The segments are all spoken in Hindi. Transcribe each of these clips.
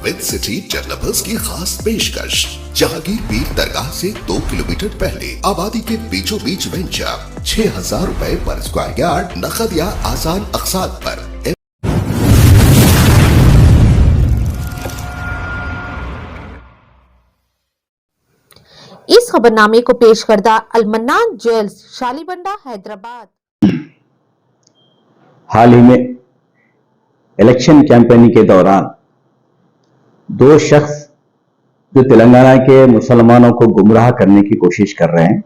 विद सिटी डेवलपर्स की खास पेशकश। जहांगीर पीर दरगाह से 2 किलोमीटर पहले आबादी के बीचों बीच वेंचर 6,000 रुपए पर स्क्वायर यार्ड, नकद या आसान अक़सात पर। इस खबरनामे को पेश करदा अल-मन्नान ज्वेल्स, शालीबंडा, हैदराबाद। हाल ही में इलेक्शन कैंपेनिंग के दौरान 2 शख्स जो तेलंगाना के मुसलमानों को गुमराह करने की कोशिश कर रहे हैं,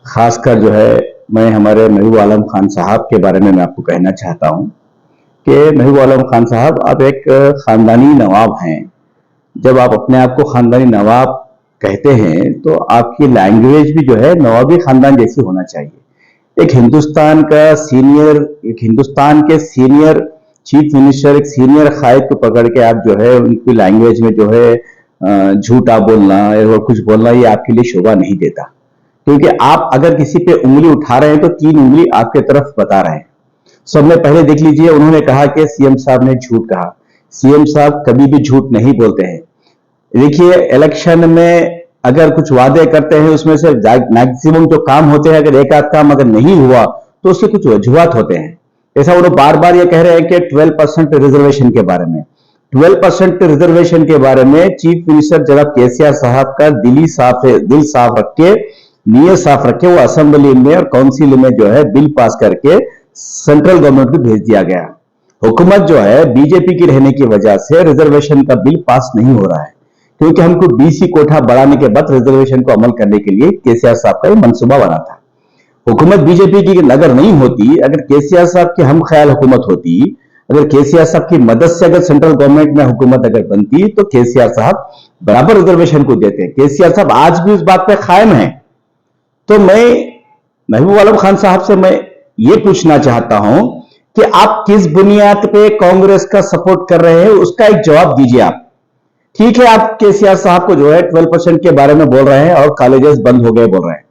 खासकर जो है मैं हमारे महबूब आलम खान साहब के बारे में मैं आपको कहना चाहता हूं कि महबूब आलम खान साहब आप एक खानदानी नवाब हैं। जब आप अपने आप को खानदानी नवाब कहते हैं तो आपकी लैंग्वेज भी जो है नवाबी खानदान जैसी होना चाहिए। एक हिंदुस्तान के सीनियर चीफ मिनिस्टर, एक सीनियर कायद को पकड़ के आप जो है उनकी लैंग्वेज में जो है झूठा बोलना और कुछ बोलना, ये आपके लिए शोभा नहीं देता। क्योंकि आप अगर किसी पे उंगली उठा रहे हैं तो 3 उंगली आपके तरफ बता रहे हैं। सबने पहले देख लीजिए, उन्होंने कहा कि सीएम साहब ने झूठ कहा। सीएम साहब कभी भी झूठ नहीं बोलते हैं। देखिए, इलेक्शन में अगर कुछ वादे करते हैं उसमें से मैक्सिमम जो काम होते हैं, अगर एक आध काम अगर नहीं हुआ तो उसके कुछ वजूहात होते हैं। ऐसा वो लोग बार बार ये कह रहे हैं कि 12% रिजर्वेशन के बारे में, 12% रिजर्वेशन के बारे में चीफ मिनिस्टर जनाब केसीआर साहब का दिल साफ रख के, नीयत साफ रखे, वो असेंबली में और काउंसिल में जो है बिल पास करके सेंट्रल गवर्नमेंट को भेज दिया गया। हुकूमत जो है बीजेपी की रहने की वजह से रिजर्वेशन का बिल पास नहीं हो रहा है, क्योंकि हमको बीसी कोठा बढ़ाने के बाद रिजर्वेशन को अमल करने के लिए केसीआर साहब का मंसूबा बना था। हुकूमत बीजेपी की अगर नहीं होती, अगर केसीआर साहब की हम ख्याल हुकूमत होती, अगर केसीआर साहब की मदद से अगर सेंट्रल गवर्नमेंट में हुकूमत अगर बनती तो केसीआर साहब बराबर रिजर्वेशन को देते। केसीआर साहब आज भी उस बात पे कायम है। तो मैं महबूब आलम खान साहब से मैं ये पूछना चाहता हूं कि आप किस बुनियाद पे कांग्रेस का सपोर्ट कर रहे हैं, उसका एक जवाब दीजिए आप। ठीक है, आप केसीआर साहब को जो है 12% के बारे में बोल रहे हैं और कॉलेजेस बंद हो गए बोल रहे हैं।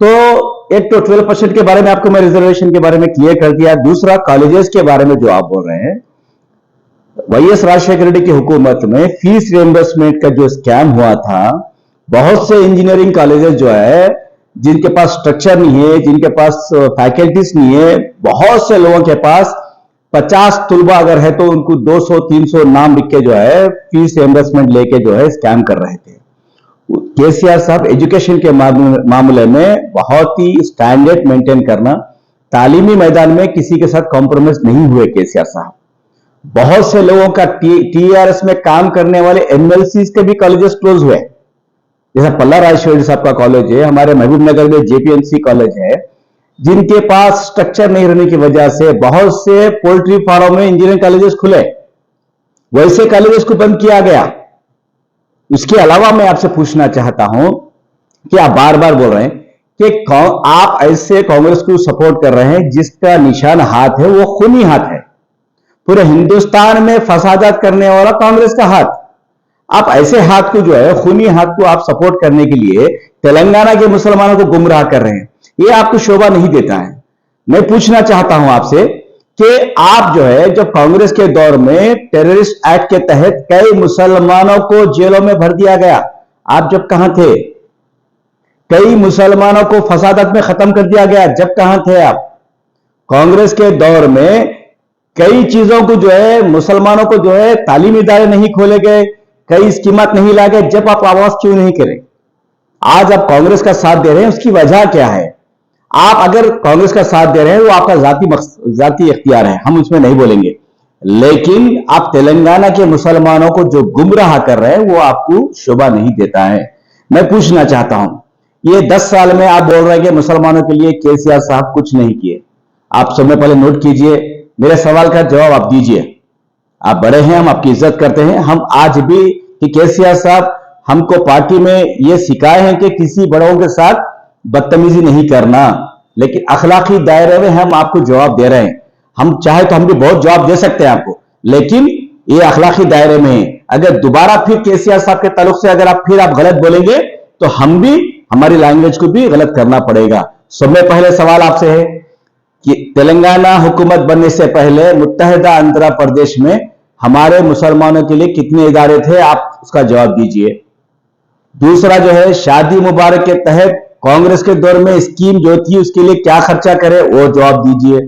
तो एक तो 12% के बारे में आपको मैं रिजर्वेशन के बारे में क्लियर कर दिया। दूसरा, कॉलेजेस के बारे में जो आप बोल रहे हैं, वाईएस राजशेखर रेड्डी की हुकूमत में फीस रिएंबर्समेंट का जो स्कैम हुआ था, बहुत से इंजीनियरिंग कॉलेजेस जो है जिनके पास स्ट्रक्चर नहीं है, जिनके पास फैकल्टीज नहीं है, बहुत से लोगों के पास 50 तुलबा अगर है तो उनको 200-300 नाम लिख के जो है फीस रिएंबर्समेंट लेके जो है स्कैम कर रहे थे। केसीआर साहब एजुकेशन के मामले में बहुत ही स्टैंडर्ड मेंटेन करना, तालीमी मैदान में किसी के साथ कॉम्प्रोमाइज नहीं हुए केसीआर साहब। बहुत से लोगों का टीआरएस में काम करने वाले एमएलसी के भी कॉलेजेस क्लोज हुए, जैसा पल्ला राजेश्वरी साहब का कॉलेज है, हमारे महबूब नगर में जेपीएमसी कॉलेज है, जिनके पास स्ट्रक्चर नहीं रहने की वजह से बहुत से पोल्ट्री फार्म में इंजीनियरिंग कॉलेजेस खुले, वैसे कॉलेजेस को बंद किया गया। उसके अलावा मैं आपसे पूछना चाहता हूं कि आप बार बार बोल रहे हैं कि आप ऐसे कांग्रेस को सपोर्ट कर रहे हैं जिसका निशान हाथ है, वो खूनी हाथ है। पूरे हिंदुस्तान में फसादात करने वाला कांग्रेस का हाथ। आप ऐसे हाथ को जो है, खूनी हाथ को आप सपोर्ट करने के लिए तेलंगाना के मुसलमानों को गुमराह कर रहे हैं, ये आपको शोभा नहीं देता है। मैं पूछना चाहता हूं आपसे कि आप जो है, जब कांग्रेस के दौर में टेररिस्ट एक्ट के तहत कई मुसलमानों को जेलों में भर दिया गया, आप जब कहां थे? कई मुसलमानों को फसादत में खत्म कर दिया गया, जब कहां थे आप? कांग्रेस के दौर में कई चीजों को जो है, मुसलमानों को जो है तालीमी इदारे नहीं खोले गए, कई स्कीमत नहीं ला गए, जब आप आवाज क्यों नहीं करें? आज आप कांग्रेस का साथ दे रहे हैं, उसकी वजह क्या है? आप अगर कांग्रेस का साथ दे रहे हैं वो आपका जाती इख्तियार है, हम उसमें नहीं बोलेंगे, लेकिन आप तेलंगाना के मुसलमानों को जो गुमराह कर रहे हैं वो आपको शोभा नहीं देता है। मैं पूछना चाहता हूं, ये 10 साल में आप बोल रहे हैं कि मुसलमानों के लिए केसीआर साहब कुछ नहीं किए। आप सबसे पहले नोट कीजिए, मेरे सवाल का जवाब आप दीजिए। आप बड़े हैं, हम आपकी इज्जत करते हैं। हम आज भी कि केसीआर साहब हमको पार्टी में ये सिखाए हैं कि किसी बड़ों के साथ बदतमीजी नहीं करना, लेकिन अखलाकी दायरे में हम आपको जवाब दे रहे हैं। हम चाहे तो हम भी बहुत जवाब दे सकते हैं आपको, लेकिन ये अखलाकी दायरे में है। अगर दोबारा फिर केसीआर साहब के ताल्लुक से अगर आप गलत बोलेंगे तो हम भी हमारी लैंग्वेज को भी गलत करना पड़ेगा। सबसे पहले सवाल आपसे है कि तेलंगाना हुकूमत बनने से पहले मुत्तहिदा आंध्र प्रदेश में हमारे मुसलमानों के लिए कितने इदारे थे, आप उसका जवाब दीजिए। दूसरा जो है, शादी मुबारक के तहत कांग्रेस के दौर में स्कीम जो थी उसके लिए क्या खर्चा करे, वो जवाब दीजिए।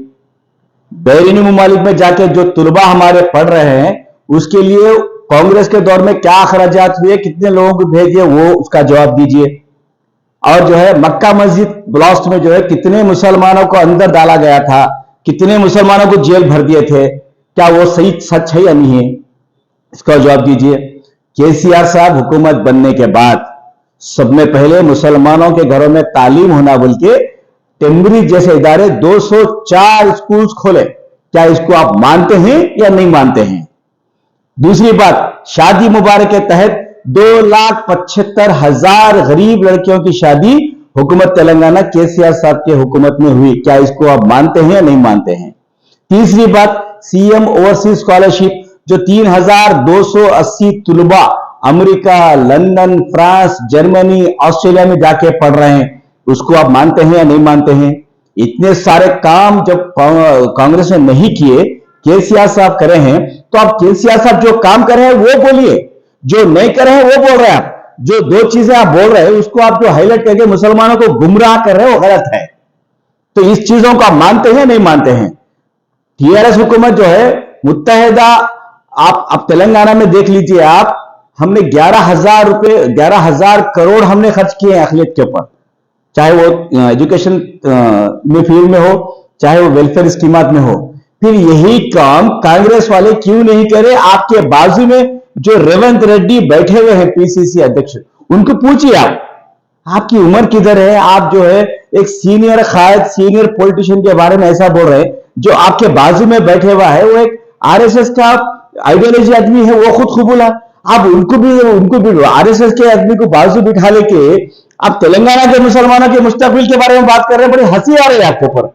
बैरूनी मुमालिक में जाके जो तुलबा हमारे पढ़ रहे हैं उसके लिए कांग्रेस के दौर में क्या अखराजात हुए, कितने लोगों को भेजे, वो उसका जवाब दीजिए। और जो है, मक्का मस्जिद ब्लास्ट में जो है कितने मुसलमानों को अंदर डाला गया था, कितने मुसलमानों को जेल भर दिए थे, क्या वो सही सच है या नहीं है, इसका जवाब दीजिए। केसीआर साहब हुकूमत बनने के बाद सब में पहले मुसलमानों के घरों में तालीम होना बोल के टेम्बरी जैसे इदारे 204 स्कूल्स खोले, क्या इसको आप मानते हैं या नहीं मानते हैं? दूसरी बात, शादी मुबारक के तहत 2,75,000 गरीब लड़कियों की शादी हुकूमत तेलंगाना केसीआर साहब के हुकूमत में हुई, क्या इसको आप मानते हैं या नहीं मानते हैं? तीसरी बात, सीएम ओवरसीज स्कॉलरशिप जो 3,280 तुलबा America, London, France, Germany, Australia में जाके पढ़ रहे हैं, उसको आप मानते हैं या नहीं मानते हैं? इतने सारे काम जब कांग्रेस ने नहीं किए, केसीआर साहब करे हैं, तो आप केसीआर साहब जो काम कर रहे हैं वो बोलिए, जो नहीं कर रहे हैं वो बोल रहे हैं। आप जो दो चीजें आप बोल रहे हैं उसको आप जो हाईलाइट करके मुसलमानों को गुमराह कर रहे हैं वो गलत है। तो इस चीजों को आप मानते हैं नहीं मानते हैं? टीआरएस हुकूमत जो है मुत्तहिदा, आप तेलंगाना में देख लीजिए, आप हमने 11,000 करोड़ हमने खर्च किए हैं अखिलियत के ऊपर, चाहे वो एजुकेशन में फील्ड में हो, चाहे वो वेलफेयर स्कीमात में हो। फिर यही काम कांग्रेस वाले क्यों नहीं करे? आपके बाजू में जो रेवंत रेड्डी बैठे हुए हैं पीसीसी अध्यक्ष, उनको पूछिए आप, आपकी उम्र किधर है? आप जो है एक सीनियर कायद, सीनियर पॉलिटिशियन के बारे में ऐसा बोल रहे हैं। जो आपके बाजू में बैठे हुआ है वो एक आरएसएस का आइडियोलॉजी आदमी है, वो खुद कबूला। आप उनको भी आरएसएस के आदमी को बाजू बिठा लेके आप तेलंगाना के मुसलमानों के मुस्तकबिल के बारे में बात कर रहे हैं। बड़ी हंसी आ रही है आपके ऊपर,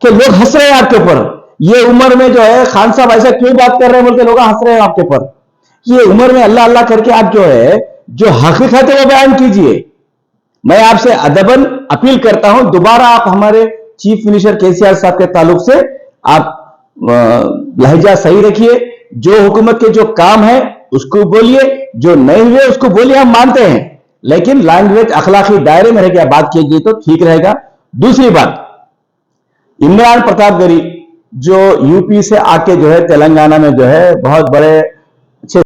कि लोग हंस रहे हैं आपके ऊपर। ये उम्र में जो है खान साहब ऐसा क्यों बात कर रहे हैं बोल के लोग हंस रहे हैं आपके ऊपर। ये उम्र में अल्लाह अल्लाह करके आप जो है जो हकीकत है वो बयान कीजिए। मैं आपसे अदबन अपील करता हूं, दोबारा आप हमारे चीफ मिनिस्टर केसीआर साहब के ताल्लुक से आप लहजा सही रखिए। जो हुकूमत के जो काम है उसको बोलिए, जो नहीं हुए उसको बोलिए, हम मानते हैं, लेकिन लैंग्वेज अखलाकी दायरे में रहकर बात कीजिए तो ठीक रहेगा। दूसरी बात, इमरान प्रतापगढ़ी जो यूपी से आके जो है तेलंगाना में जो है बहुत बड़े अच्छे